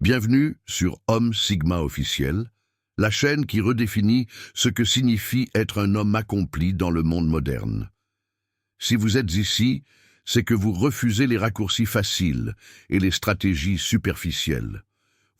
Bienvenue sur Homme Sigma officiel, la chaîne qui redéfinit ce que signifie être un homme accompli dans le monde moderne. Si vous êtes ici, c'est que vous refusez les raccourcis faciles et les stratégies superficielles.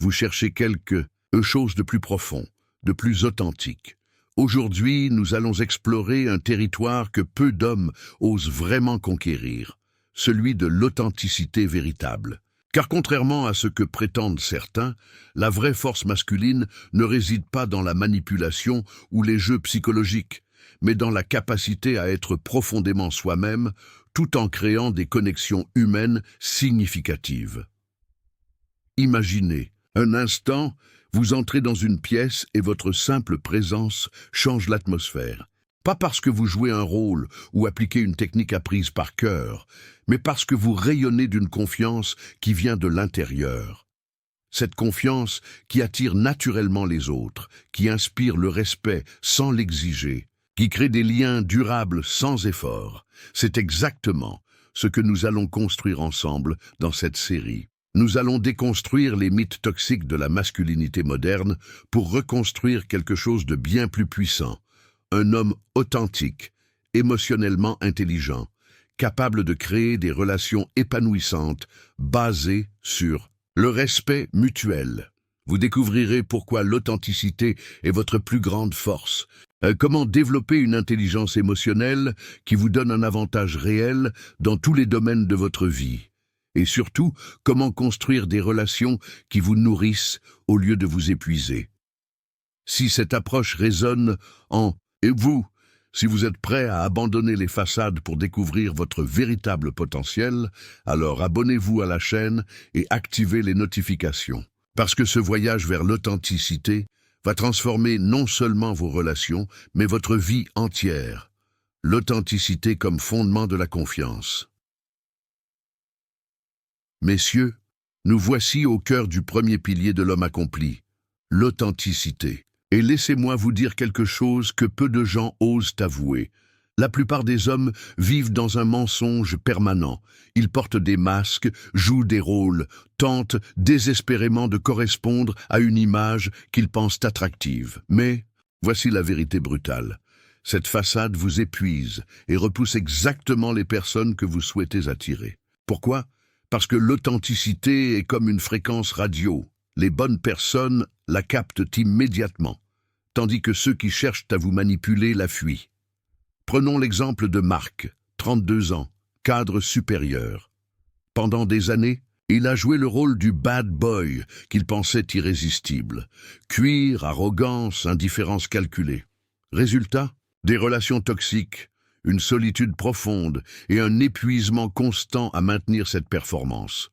Vous cherchez quelque chose de plus profond, de plus authentique. Aujourd'hui, nous allons explorer un territoire que peu d'hommes osent vraiment conquérir, celui de l'authenticité véritable. Car contrairement à ce que prétendent certains, la vraie force masculine ne réside pas dans la manipulation ou les jeux psychologiques, mais dans la capacité à être profondément soi-même, tout en créant des connexions humaines significatives. Imaginez, un instant, vous entrez dans une pièce et votre simple présence change l'atmosphère. Pas parce que vous jouez un rôle ou appliquez une technique apprise par cœur, mais parce que vous rayonnez d'une confiance qui vient de l'intérieur. Cette confiance qui attire naturellement les autres, qui inspire le respect sans l'exiger, qui crée des liens durables sans effort. C'est exactement ce que nous allons construire ensemble dans cette série. Nous allons déconstruire les mythes toxiques de la masculinité moderne pour reconstruire quelque chose de bien plus puissant. Un homme authentique, émotionnellement intelligent, capable de créer des relations épanouissantes basées sur le respect mutuel. Vous découvrirez pourquoi l'authenticité est votre plus grande force, comment développer une intelligence émotionnelle qui vous donne un avantage réel dans tous les domaines de votre vie, et surtout comment construire des relations qui vous nourrissent au lieu de vous épuiser. Si cette approche résonne en et vous, si vous êtes prêt à abandonner les façades pour découvrir votre véritable potentiel, alors abonnez-vous à la chaîne et activez les notifications. Parce que ce voyage vers l'authenticité va transformer non seulement vos relations, mais votre vie entière. L'authenticité comme fondement de la confiance. Messieurs, nous voici au cœur du premier pilier de l'homme accompli, l'authenticité. Et laissez-moi vous dire quelque chose que peu de gens osent avouer. La plupart des hommes vivent dans un mensonge permanent. Ils portent des masques, jouent des rôles, tentent désespérément de correspondre à une image qu'ils pensent attractive. Mais voici la vérité brutale. Cette façade vous épuise et repousse exactement les personnes que vous souhaitez attirer. Pourquoi? Parce que l'authenticité est comme une fréquence radio. Les bonnes personnes la captent immédiatement, tandis que ceux qui cherchent à vous manipuler la fuient. Prenons l'exemple de Marc, 32 ans, cadre supérieur. Pendant des années, il a joué le rôle du bad boy qu'il pensait irrésistible. Cuir, arrogance, indifférence calculée. Résultat, des relations toxiques, une solitude profonde et un épuisement constant à maintenir cette performance.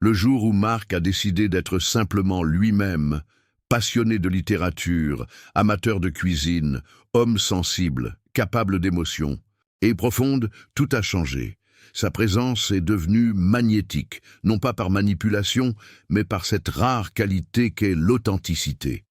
Le jour où Marc a décidé d'être simplement lui-même, passionné de littérature, amateur de cuisine, homme sensible, capable d'émotions et profonde, tout a changé. Sa présence est devenue magnétique, non pas par manipulation, mais par cette rare qualité qu'est l'authenticité.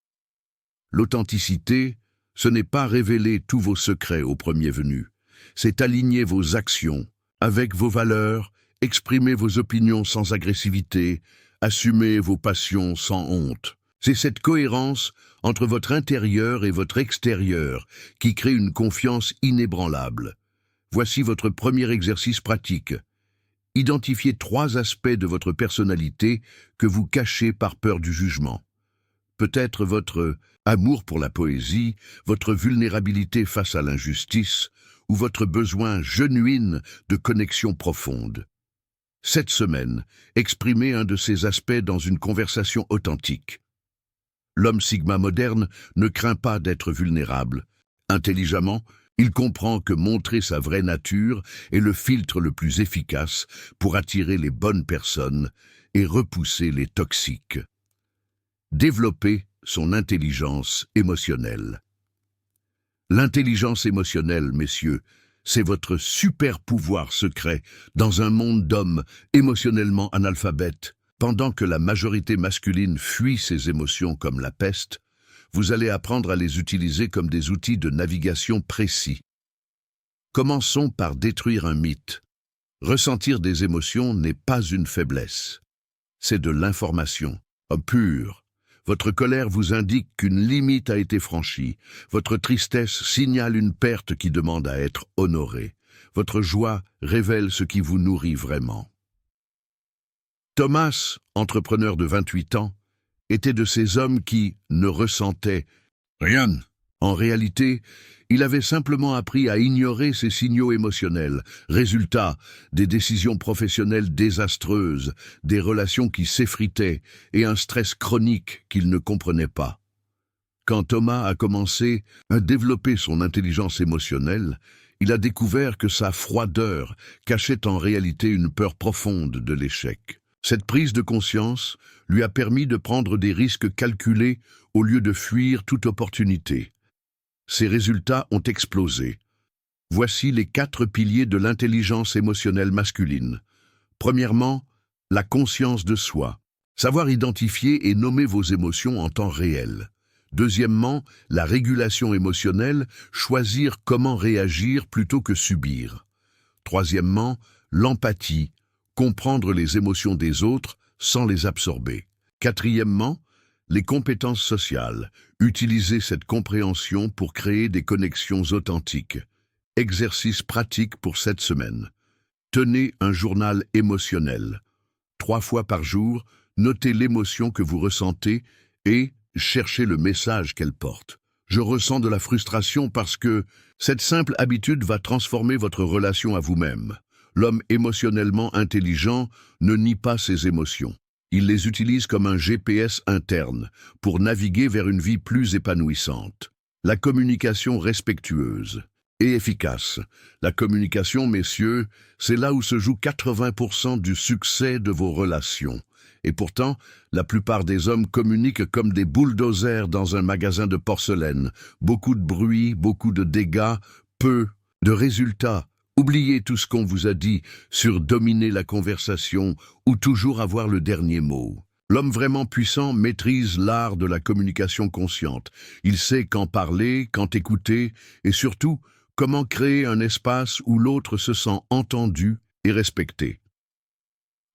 L'authenticité, ce n'est pas révéler tous vos secrets au premier venu, c'est aligner vos actions avec vos valeurs, exprimer vos opinions sans agressivité, assumer vos passions sans honte. C'est cette cohérence entre votre intérieur et votre extérieur qui crée une confiance inébranlable. Voici votre premier exercice pratique. Identifiez 3 aspects de votre personnalité que vous cachez par peur du jugement. Peut-être votre amour pour la poésie, votre vulnérabilité face à l'injustice ou votre besoin genuin de connexion profonde. Cette semaine, exprimez un de ces aspects dans une conversation authentique. L'homme Sigma moderne ne craint pas d'être vulnérable. Intelligemment, il comprend que montrer sa vraie nature est le filtre le plus efficace pour attirer les bonnes personnes et repousser les toxiques. Développer son intelligence émotionnelle. L'intelligence émotionnelle, messieurs, c'est votre super pouvoir secret dans un monde d'hommes émotionnellement analphabètes. Pendant que la majorité masculine fuit ses émotions comme la peste, vous allez apprendre à les utiliser comme des outils de navigation précis. Commençons par détruire un mythe. Ressentir des émotions n'est pas une faiblesse. C'est de l'information. Pur. Votre colère vous indique qu'une limite a été franchie. Votre tristesse signale une perte qui demande à être honorée. Votre joie révèle ce qui vous nourrit vraiment. Thomas, entrepreneur de 28 ans, était de ces hommes qui ne ressentaient rien. En réalité, il avait simplement appris à ignorer ses signaux émotionnels. Résultat, des décisions professionnelles désastreuses, des relations qui s'effritaient et un stress chronique qu'il ne comprenait pas. Quand Thomas a commencé à développer son intelligence émotionnelle, il a découvert que sa froideur cachait en réalité une peur profonde de l'échec. Cette prise de conscience lui a permis de prendre des risques calculés au lieu de fuir toute opportunité. Ses résultats ont explosé. Voici les 4 piliers de l'intelligence émotionnelle masculine. Premièrement, la conscience de soi. Savoir identifier et nommer vos émotions en temps réel. Deuxièmement, la régulation émotionnelle, choisir comment réagir plutôt que subir. Troisièmement, l'empathie, comprendre les émotions des autres sans les absorber. Quatrièmement, les compétences sociales. Utilisez cette compréhension pour créer des connexions authentiques. Exercice pratique pour cette semaine. Tenez un journal émotionnel. 3 fois par jour, notez l'émotion que vous ressentez et cherchez le message qu'elle porte. Je ressens de la frustration parce que cette simple habitude va transformer votre relation à vous-même. L'homme émotionnellement intelligent ne nie pas ses émotions. Il les utilise comme un GPS interne pour naviguer vers une vie plus épanouissante. La communication respectueuse et efficace. La communication, messieurs, c'est là où se joue 80% du succès de vos relations. Et pourtant, la plupart des hommes communiquent comme des bulldozers dans un magasin de porcelaine. Beaucoup de bruit, beaucoup de dégâts, peu de résultats. Oubliez tout ce qu'on vous a dit sur dominer la conversation ou toujours avoir le dernier mot. L'homme vraiment puissant maîtrise l'art de la communication consciente. Il sait quand parler, quand écouter et surtout comment créer un espace où l'autre se sent entendu et respecté.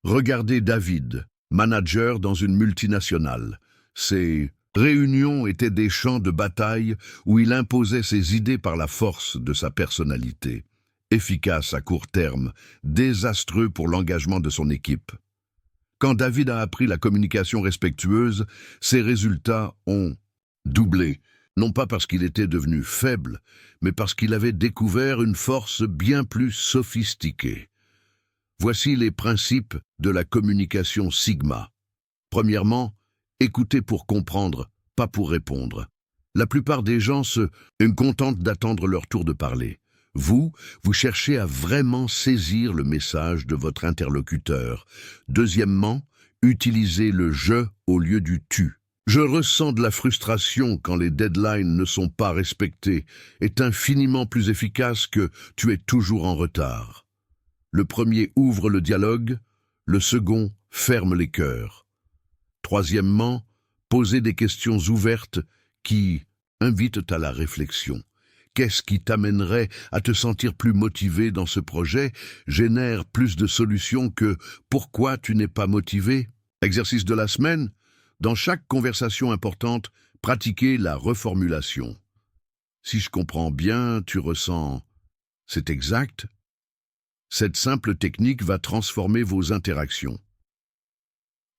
Regardez David, manager dans une multinationale. Ses réunions étaient des champs de bataille où il imposait ses idées par la force de sa personnalité. Efficace à court terme, désastreux pour l'engagement de son équipe. Quand David a appris la communication respectueuse, ses résultats ont doublé, non pas parce qu'il était devenu faible, mais parce qu'il avait découvert une force bien plus sophistiquée. Voici les principes de la communication Sigma. Premièrement, écoutez pour comprendre, pas pour répondre. La plupart des gens se contentent d'attendre leur tour de parler. Vous cherchez à vraiment saisir le message de votre interlocuteur. Deuxièmement, utilisez le « je » au lieu du « tu ». Je ressens de la frustration quand les deadlines ne sont pas respectées est infiniment plus efficace que « tu es toujours en retard ». Le premier ouvre le dialogue, le second ferme les cœurs. Troisièmement, posez des questions ouvertes qui invitent à la réflexion. Qu'est-ce qui t'amènerait à te sentir plus motivé dans ce projet, génère plus de solutions que « pourquoi tu n'es pas motivé ?» Exercice de la semaine, dans chaque conversation importante, pratiquez la reformulation. Si je comprends bien, tu ressens « c'est exact ?» Cette simple technique va transformer vos interactions.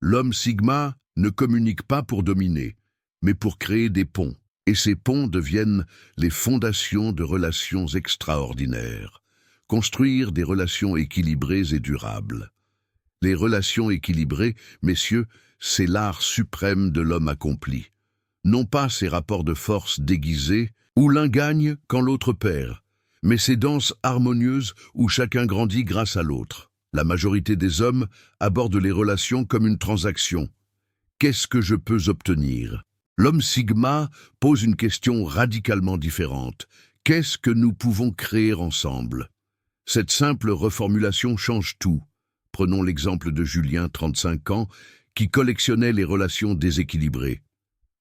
L'homme Sigma ne communique pas pour dominer, mais pour créer des ponts. Et ces ponts deviennent les fondations de relations extraordinaires. Construire des relations équilibrées et durables. Les relations équilibrées, messieurs, c'est l'art suprême de l'homme accompli. Non pas ces rapports de force déguisés, où l'un gagne quand l'autre perd, mais ces danses harmonieuses où chacun grandit grâce à l'autre. La majorité des hommes abordent les relations comme une transaction. Qu'est-ce que je peux obtenir ? L'homme Sigma pose une question radicalement différente. Qu'est-ce que nous pouvons créer ensemble ? Cette simple reformulation change tout. Prenons l'exemple de Julien, 35 ans, qui collectionnait les relations déséquilibrées.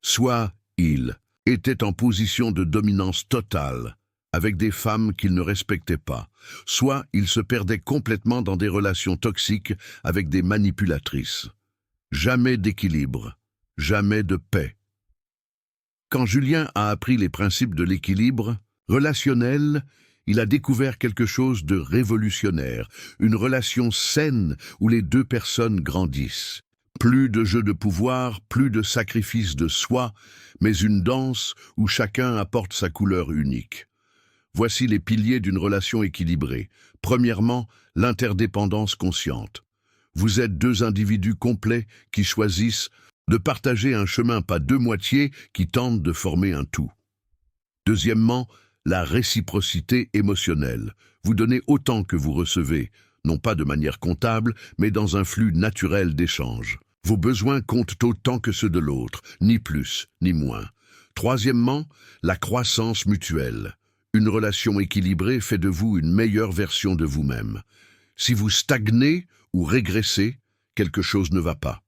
Soit il était en position de dominance totale, avec des femmes qu'il ne respectait pas, soit il se perdait complètement dans des relations toxiques avec des manipulatrices. Jamais d'équilibre. jamais de paix. Quand Julien a appris les principes de l'équilibre relationnel, il a découvert quelque chose de révolutionnaire, une relation saine où les deux personnes grandissent. Plus de jeux de pouvoir, plus de sacrifice de soi, mais une danse où chacun apporte sa couleur unique. Voici les piliers d'une relation équilibrée. Premièrement, l'interdépendance consciente. Vous êtes deux individus complets qui choisissent de partager un chemin, pas deux moitiés qui tentent de former un tout. Deuxièmement, la réciprocité émotionnelle. Vous donnez autant que vous recevez, non pas de manière comptable, mais dans un flux naturel d'échange. Vos besoins comptent autant que ceux de l'autre, ni plus, ni moins. Troisièmement, la croissance mutuelle. Une relation équilibrée fait de vous une meilleure version de vous-même. Si vous stagnez ou régressez, quelque chose ne va pas.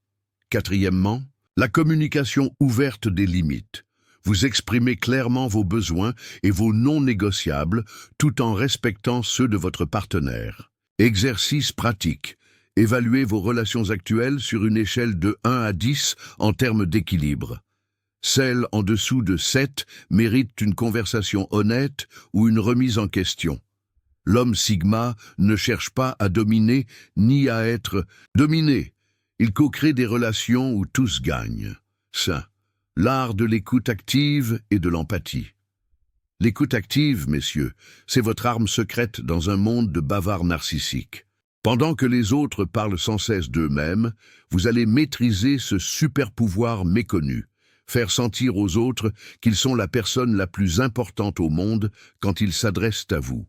Quatrièmement, la communication ouverte des limites. Vous exprimez clairement vos besoins et vos non négociables tout en respectant ceux de votre partenaire. Exercice pratique. Évaluez vos relations actuelles sur une échelle de 1 à 10 en termes d'équilibre. Celles en dessous de 7 méritent une conversation honnête ou une remise en question. L'homme Sigma ne cherche pas à dominer ni à être dominé. Il co-crée des relations où tous gagnent. Ça, l'art de l'écoute active et de l'empathie. L'écoute active, messieurs, c'est votre arme secrète dans un monde de bavards narcissiques. Pendant que les autres parlent sans cesse d'eux-mêmes, vous allez maîtriser ce super-pouvoir méconnu, faire sentir aux autres qu'ils sont la personne la plus importante au monde quand ils s'adressent à vous.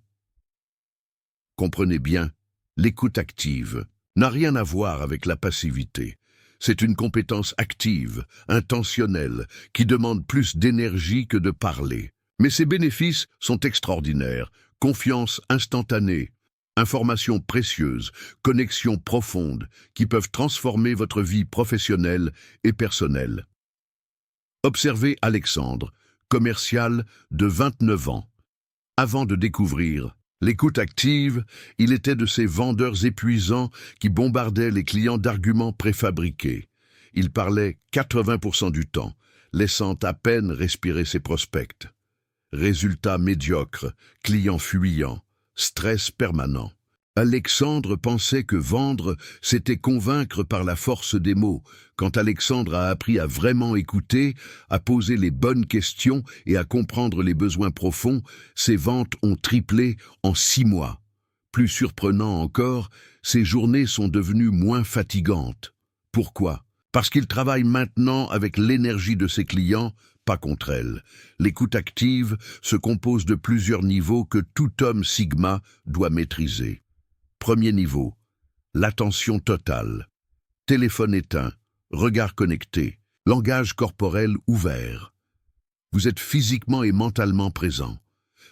Comprenez bien, l'écoute active n'a rien à voir avec la passivité. C'est une compétence active, intentionnelle, qui demande plus d'énergie que de parler. Mais ses bénéfices sont extraordinaires. Confiance instantanée, informations précieuses, connexions profondes qui peuvent transformer votre vie professionnelle et personnelle. Observez Alexandre, commercial de 29 ans. Avant de découvrir l'écoute active, il était de ces vendeurs épuisants qui bombardaient les clients d'arguments préfabriqués. Il parlait 80% du temps, laissant à peine respirer ses prospects. Résultat médiocre, clients fuyants, stress permanent. Alexandre pensait que vendre, c'était convaincre par la force des mots. Quand Alexandre a appris à vraiment écouter, à poser les bonnes questions et à comprendre les besoins profonds, ses ventes ont triplé en 6 mois. Plus surprenant encore, ses journées sont devenues moins fatigantes. Pourquoi? Parce qu'il travaille maintenant avec l'énergie de ses clients, pas contre elle. L'écoute active se compose de plusieurs niveaux que tout homme Sigma doit maîtriser. Premier niveau, l'attention totale. Téléphone éteint, regard connecté, langage corporel ouvert. Vous êtes physiquement et mentalement présent.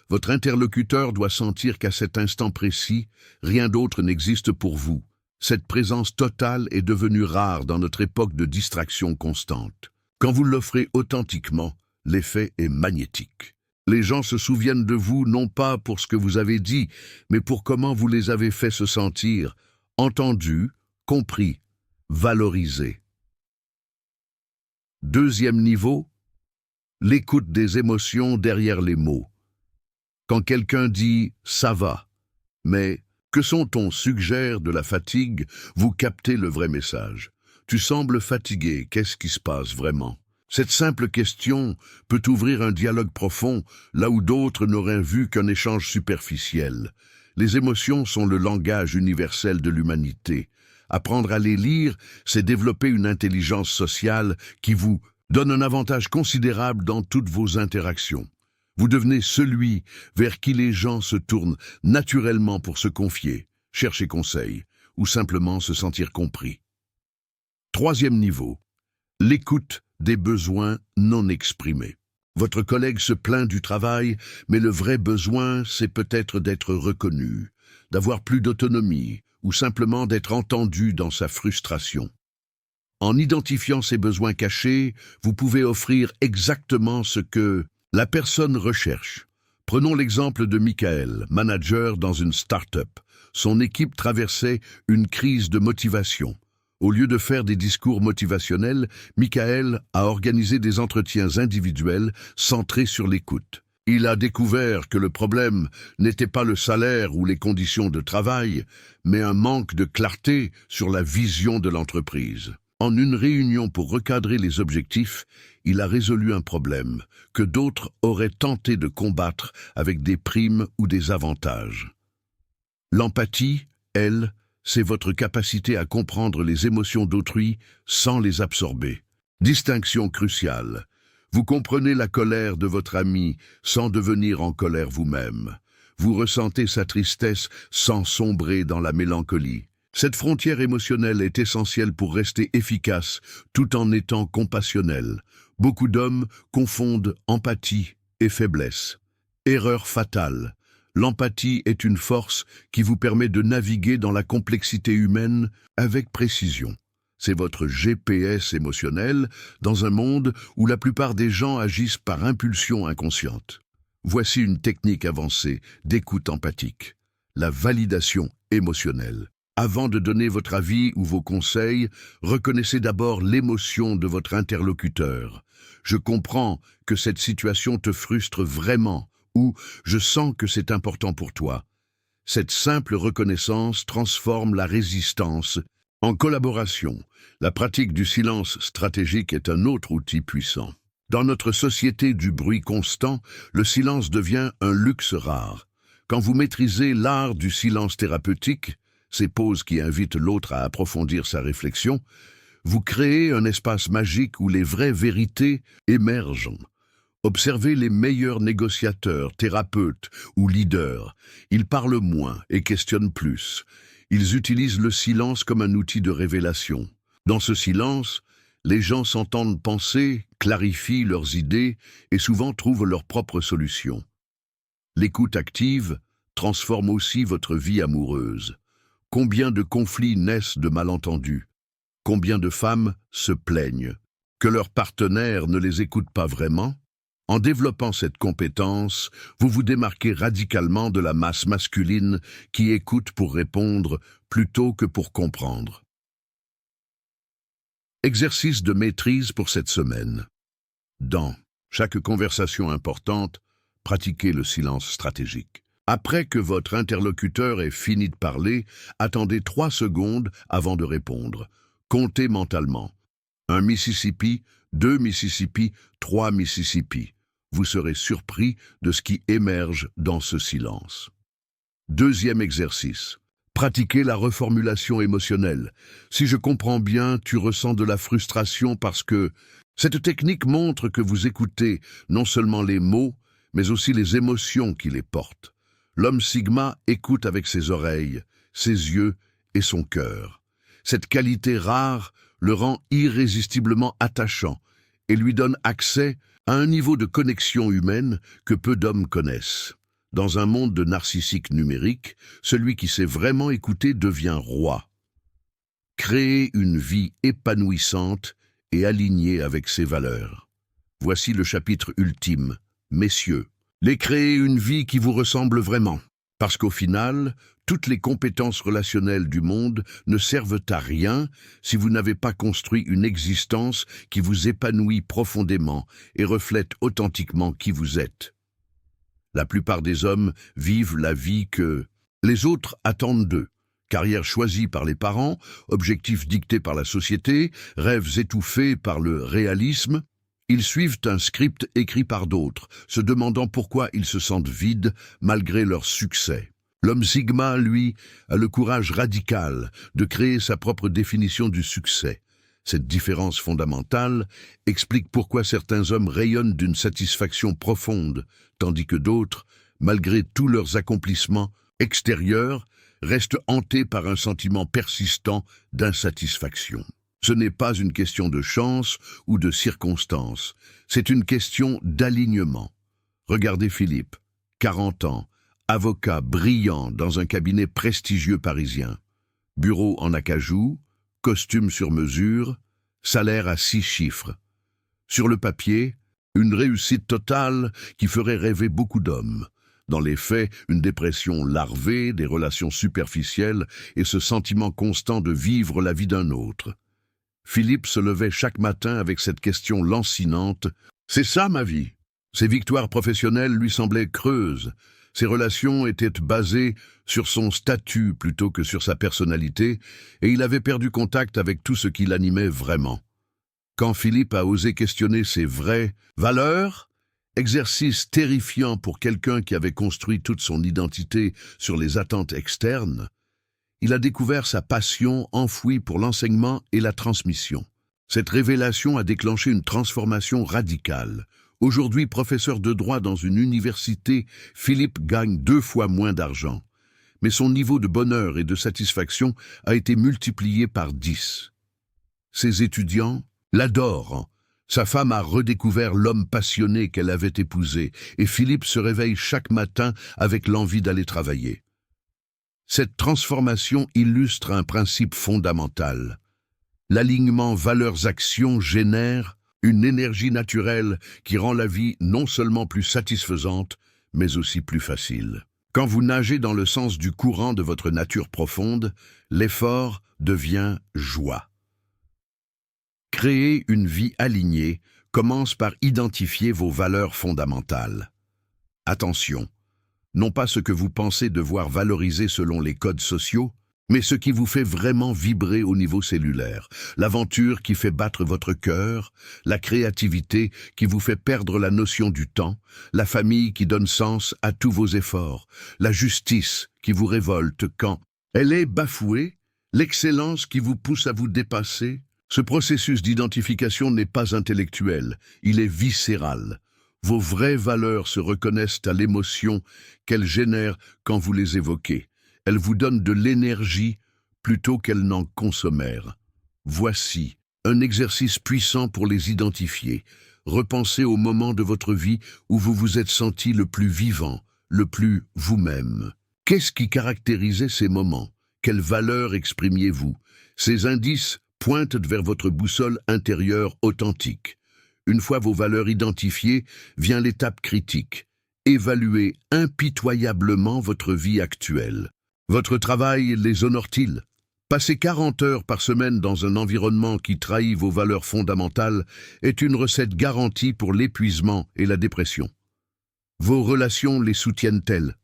Votre interlocuteur doit sentir qu'à cet instant précis, rien d'autre n'existe pour vous. Cette présence totale est devenue rare dans notre époque de distraction constante. Quand vous l'offrez authentiquement, l'effet est magnétique. Les gens se souviennent de vous non pas pour ce que vous avez dit, mais pour comment vous les avez fait se sentir, entendus, compris, valorisés. Deuxième niveau, l'écoute des émotions derrière les mots. Quand quelqu'un dit « ça va », mais « que son-on suggère de la fatigue », vous captez le vrai message. Tu sembles fatigué, qu'est-ce qui se passe vraiment? Cette simple question peut ouvrir un dialogue profond, là où d'autres n'auraient vu qu'un échange superficiel. Les émotions sont le langage universel de l'humanité. Apprendre à les lire, c'est développer une intelligence sociale qui vous donne un avantage considérable dans toutes vos interactions. Vous devenez celui vers qui les gens se tournent naturellement pour se confier, chercher conseil ou simplement se sentir compris. Troisième niveau, l'écoute des besoins non exprimés. Votre collègue se plaint du travail, mais le vrai besoin, c'est peut-être d'être reconnu, d'avoir plus d'autonomie ou simplement d'être entendu dans sa frustration. En identifiant ces besoins cachés, vous pouvez offrir exactement ce que la personne recherche. Prenons l'exemple de Michael, manager dans une start-up. Son équipe traversait une crise de motivation. Au lieu de faire des discours motivationnels, Michael a organisé des entretiens individuels centrés sur l'écoute. Il a découvert que le problème n'était pas le salaire ou les conditions de travail, mais un manque de clarté sur la vision de l'entreprise. En une réunion pour recadrer les objectifs, il a résolu un problème que d'autres auraient tenté de combattre avec des primes ou des avantages. L'empathie, elle, c'est votre capacité à comprendre les émotions d'autrui sans les absorber. Distinction cruciale. Vous comprenez la colère de votre ami sans devenir en colère vous-même. Vous ressentez sa tristesse sans sombrer dans la mélancolie. Cette frontière émotionnelle est essentielle pour rester efficace tout en étant compassionnel. Beaucoup d'hommes confondent empathie et faiblesse. Erreur fatale. L'empathie est une force qui vous permet de naviguer dans la complexité humaine avec précision. C'est votre GPS émotionnel dans un monde où la plupart des gens agissent par impulsion inconsciente. Voici une technique avancée d'écoute empathique, la validation émotionnelle. Avant de donner votre avis ou vos conseils, reconnaissez d'abord l'émotion de votre interlocuteur. Je comprends que cette situation te frustre vraiment ou je sens que c'est important pour toi. Cette simple reconnaissance transforme la résistance en collaboration. La pratique du silence stratégique est un autre outil puissant. Dans notre société du bruit constant, le silence devient un luxe rare. Quand vous maîtrisez l'art du silence thérapeutique, ces pauses qui invitent l'autre à approfondir sa réflexion, vous créez un espace magique où les vraies vérités émergent. Observez les meilleurs négociateurs, thérapeutes ou leaders. Ils parlent moins et questionnent plus. Ils utilisent le silence comme un outil de révélation. Dans ce silence, les gens s'entendent penser, clarifient leurs idées et souvent trouvent leurs propres solutions. L'écoute active transforme aussi votre vie amoureuse. Combien de conflits naissent de malentendus? Combien de femmes se plaignent que leur partenaire ne les écoute pas vraiment? En développant cette compétence, vous vous démarquez radicalement de la masse masculine qui écoute pour répondre plutôt que pour comprendre. Exercice de maîtrise pour cette semaine. Dans chaque conversation importante, pratiquez le silence stratégique. Après que votre interlocuteur ait fini de parler, attendez 3 secondes avant de répondre. Comptez mentalement. 1 Mississippi, 2 Mississippi, 3 Mississippi. Vous serez surpris de ce qui émerge dans ce silence. Deuxième exercice. Pratiquez la reformulation émotionnelle. Si je comprends bien, tu ressens de la frustration parce que cette technique montre que vous écoutez non seulement les mots, mais aussi les émotions qui les portent. L'homme Sigma écoute avec ses oreilles, ses yeux et son cœur. Cette qualité rare le rend irrésistiblement attachant et lui donne accès à un niveau de connexion humaine que peu d'hommes connaissent. Dans un monde de narcissiques numériques, celui qui sait vraiment écouter devient roi. Créer une vie épanouissante et alignée avec ses valeurs. Voici le chapitre ultime. Messieurs, les créer une vie qui vous ressemble vraiment. Parce qu'au final, toutes les compétences relationnelles du monde ne servent à rien si vous n'avez pas construit une existence qui vous épanouit profondément et reflète authentiquement qui vous êtes. La plupart des hommes vivent la vie que les autres attendent d'eux. Carrière choisie par les parents, objectifs dictés par la société, rêves étouffés par le réalisme. Ils suivent un script écrit par d'autres, se demandant pourquoi ils se sentent vides malgré leur succès. L'homme Sigma, lui, a le courage radical de créer sa propre définition du succès. Cette différence fondamentale explique pourquoi certains hommes rayonnent d'une satisfaction profonde, tandis que d'autres, malgré tous leurs accomplissements extérieurs, restent hantés par un sentiment persistant d'insatisfaction. Ce n'est pas une question de chance ou de circonstance, c'est une question d'alignement. Regardez Philippe, 40 ans, avocat brillant dans un cabinet prestigieux parisien. Bureau en acajou, costume sur mesure, salaire à 6 chiffres. Sur le papier, une réussite totale qui ferait rêver beaucoup d'hommes. Dans les faits, une dépression larvée, des relations superficielles et ce sentiment constant de vivre la vie d'un autre. Philippe se levait chaque matin avec cette question lancinante. « C'est ça ma vie ?» Ses victoires professionnelles lui semblaient creuses. Ses relations étaient basées sur son statut plutôt que sur sa personnalité, et il avait perdu contact avec tout ce qui l'animait vraiment. Quand Philippe a osé questionner ses vraies valeurs, exercice terrifiant pour quelqu'un qui avait construit toute son identité sur les attentes externes, il a découvert sa passion enfouie pour l'enseignement et la transmission. Cette révélation a déclenché une transformation radicale. Aujourd'hui professeur de droit dans une université, Philippe gagne 2 fois moins d'argent. Mais son niveau de bonheur et de satisfaction a été multiplié par 10. Ses étudiants l'adorent. Sa femme a redécouvert l'homme passionné qu'elle avait épousé, et Philippe se réveille chaque matin avec l'envie d'aller travailler. Cette transformation illustre un principe fondamental. L'alignement valeurs-actions génère une énergie naturelle qui rend la vie non seulement plus satisfaisante, mais aussi plus facile. Quand vous nagez dans le sens du courant de votre nature profonde, l'effort devient joie. Créer une vie alignée commence par identifier vos valeurs fondamentales. Attention, non pas ce que vous pensez devoir valoriser selon les codes sociaux, mais ce qui vous fait vraiment vibrer au niveau cellulaire, l'aventure qui fait battre votre cœur, la créativité qui vous fait perdre la notion du temps, la famille qui donne sens à tous vos efforts, la justice qui vous révolte quand elle est bafouée, l'excellence qui vous pousse à vous dépasser. Ce processus d'identification n'est pas intellectuel, il est viscéral. Vos vraies valeurs se reconnaissent à l'émotion qu'elles génèrent quand vous les évoquez. Elles vous donnent de l'énergie plutôt qu'elles n'en consommèrent. Voici un exercice puissant pour les identifier. Repensez au moment de votre vie où vous vous êtes senti le plus vivant, le plus vous-même. Qu'est-ce qui caractérisait ces moments? Quelles valeurs exprimiez-vous? Ces indices pointent vers votre boussole intérieure authentique. Une fois vos valeurs identifiées, vient l'étape critique. Évaluez impitoyablement votre vie actuelle. Votre travail les honore-t-il? Passer 40 heures par semaine dans un environnement qui trahit vos valeurs fondamentales est une recette garantie pour l'épuisement et la dépression. Vos relations les soutiennent-elles?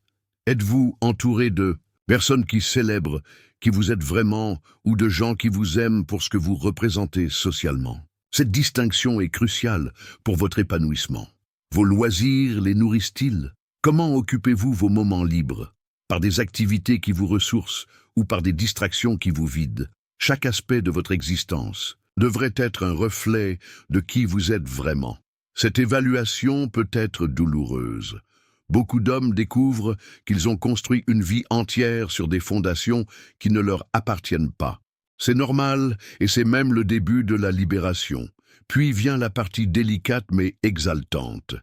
Êtes-vous entouré de personnes qui célèbrent qui vous êtes vraiment ou de gens qui vous aiment pour ce que vous représentez socialement? Cette distinction est cruciale pour votre épanouissement. Vos loisirs les nourrissent-ils? Comment occupez-vous vos moments libres? Par des activités qui vous ressourcent ou par des distractions qui vous vident? Chaque aspect de votre existence devrait être un reflet de qui vous êtes vraiment. Cette évaluation peut être douloureuse. Beaucoup d'hommes découvrent qu'ils ont construit une vie entière sur des fondations qui ne leur appartiennent pas. C'est normal et c'est même le début de la libération. Puis vient la partie délicate mais exaltante.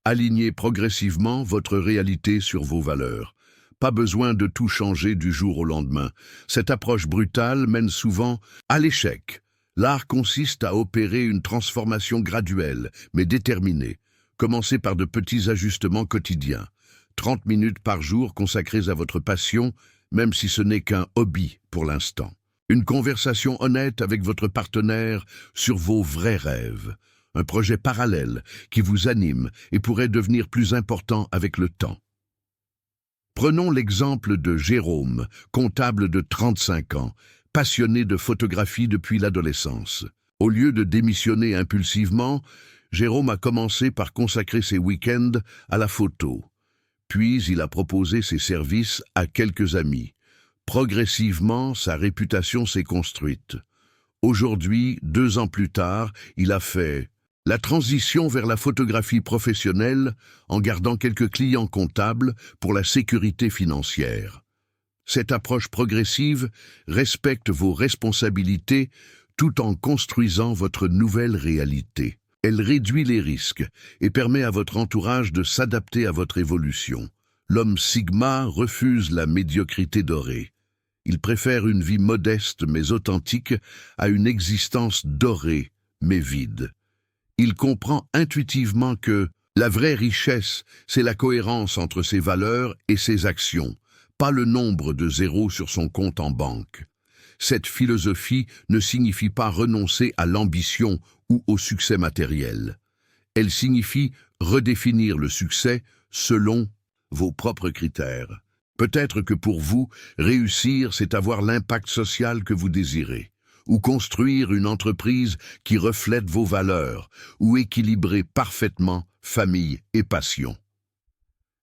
Alignez progressivement votre réalité sur vos valeurs. Pas besoin de tout changer du jour au lendemain. Cette approche brutale mène souvent à l'échec. L'art consiste à opérer une transformation graduelle, mais déterminée. Commencez par de petits ajustements quotidiens. 30 minutes par jour consacrées à votre passion, même si ce n'est qu'un hobby pour l'instant. Une conversation honnête avec votre partenaire sur vos vrais rêves. Un projet parallèle qui vous anime et pourrait devenir plus important avec le temps. Prenons l'exemple de Jérôme, comptable de 35 ans, passionné de photographie depuis l'adolescence. Au lieu de démissionner impulsivement, Jérôme a commencé par consacrer ses week-ends à la photo. Puis il a proposé ses services à quelques amis. Progressivement, sa réputation s'est construite. Aujourd'hui, 2 ans plus tard, il a fait la transition vers la photographie professionnelle en gardant quelques clients comptables pour la sécurité financière. Cette approche progressive respecte vos responsabilités tout en construisant votre nouvelle réalité. Elle réduit les risques et permet à votre entourage de s'adapter à votre évolution. L'homme Sigma refuse la médiocrité dorée. Il préfère une vie modeste mais authentique à une existence dorée mais vide. Il comprend intuitivement que La vraie richesse, c'est la cohérence entre ses valeurs et ses actions, pas le nombre de zéros sur son compte en banque. Cette philosophie ne signifie pas renoncer à l'ambition ou au succès matériel. Elle signifie redéfinir le succès selon vos propres critères. Peut-être que pour vous, réussir, c'est avoir l'impact social que vous désirez, ou construire une entreprise qui reflète vos valeurs, ou équilibrer parfaitement famille et passion.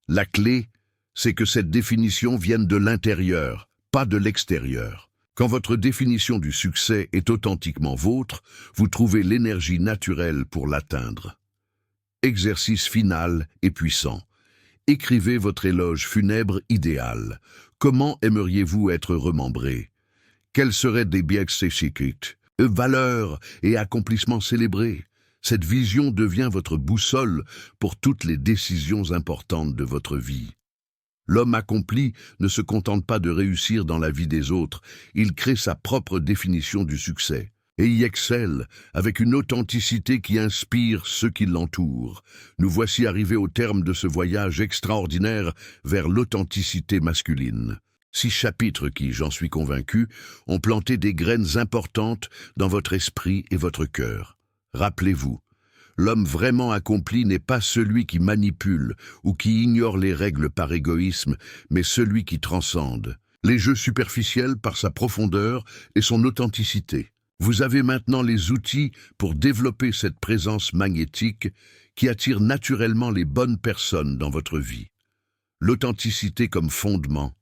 La clé, c'est que cette définition vienne de l'intérieur, pas de l'extérieur. Quand votre définition du succès est authentiquement vôtre, vous trouvez l'énergie naturelle pour l'atteindre. Exercice final et puissant. Écrivez votre éloge funèbre idéal. Comment aimeriez-vous être remembré? Quels seraient des biexéchiquites, valeurs et accomplissements célébrés? Cette vision devient votre boussole pour toutes les décisions importantes de votre vie. L'homme accompli ne se contente pas de réussir dans la vie des autres, il crée sa propre définition du succès et y excelle avec une authenticité qui inspire ceux qui l'entourent. Nous voici arrivés au terme de ce voyage extraordinaire vers l'authenticité masculine. 6 chapitres qui, j'en suis convaincu, ont planté des graines importantes dans votre esprit et votre cœur. Rappelez-vous, l'homme vraiment accompli n'est pas celui qui manipule ou qui ignore les règles par égoïsme, mais celui qui transcende les jeux superficiels par sa profondeur et son authenticité. Vous avez maintenant les outils pour développer cette présence magnétique qui attire naturellement les bonnes personnes dans votre vie. L'authenticité comme fondement,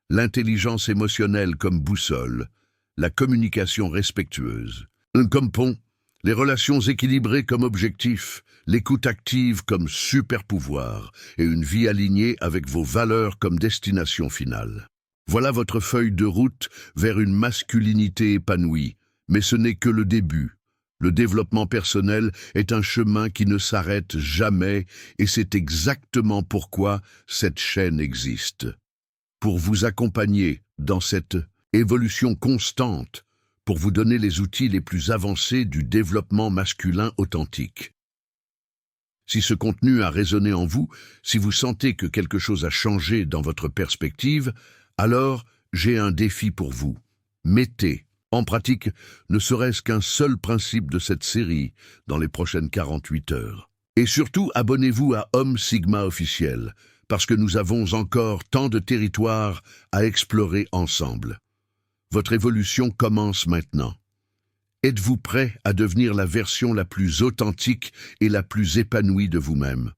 l'intelligence émotionnelle comme boussole, la communication respectueuse comme pont, les relations équilibrées comme objectif, l'écoute active comme super pouvoir et une vie alignée avec vos valeurs comme destination finale. Voilà votre feuille de route vers une masculinité épanouie, mais ce n'est que le début. Le développement personnel est un chemin qui ne s'arrête jamais et c'est exactement pourquoi cette chaîne existe. Pour vous accompagner dans cette évolution constante, pour vous donner les outils les plus avancés du développement masculin authentique. Si ce contenu a résonné en vous, si vous sentez que quelque chose a changé dans votre perspective, alors j'ai un défi pour vous. Mettez en pratique ne serait-ce qu'un seul principe de cette série dans les prochaines 48 heures. Et surtout, abonnez-vous à Homme Sigma officiel, parce que nous avons encore tant de territoires à explorer ensemble. Votre évolution commence maintenant. Êtes-vous prêt à devenir la version la plus authentique et la plus épanouie de vous-même?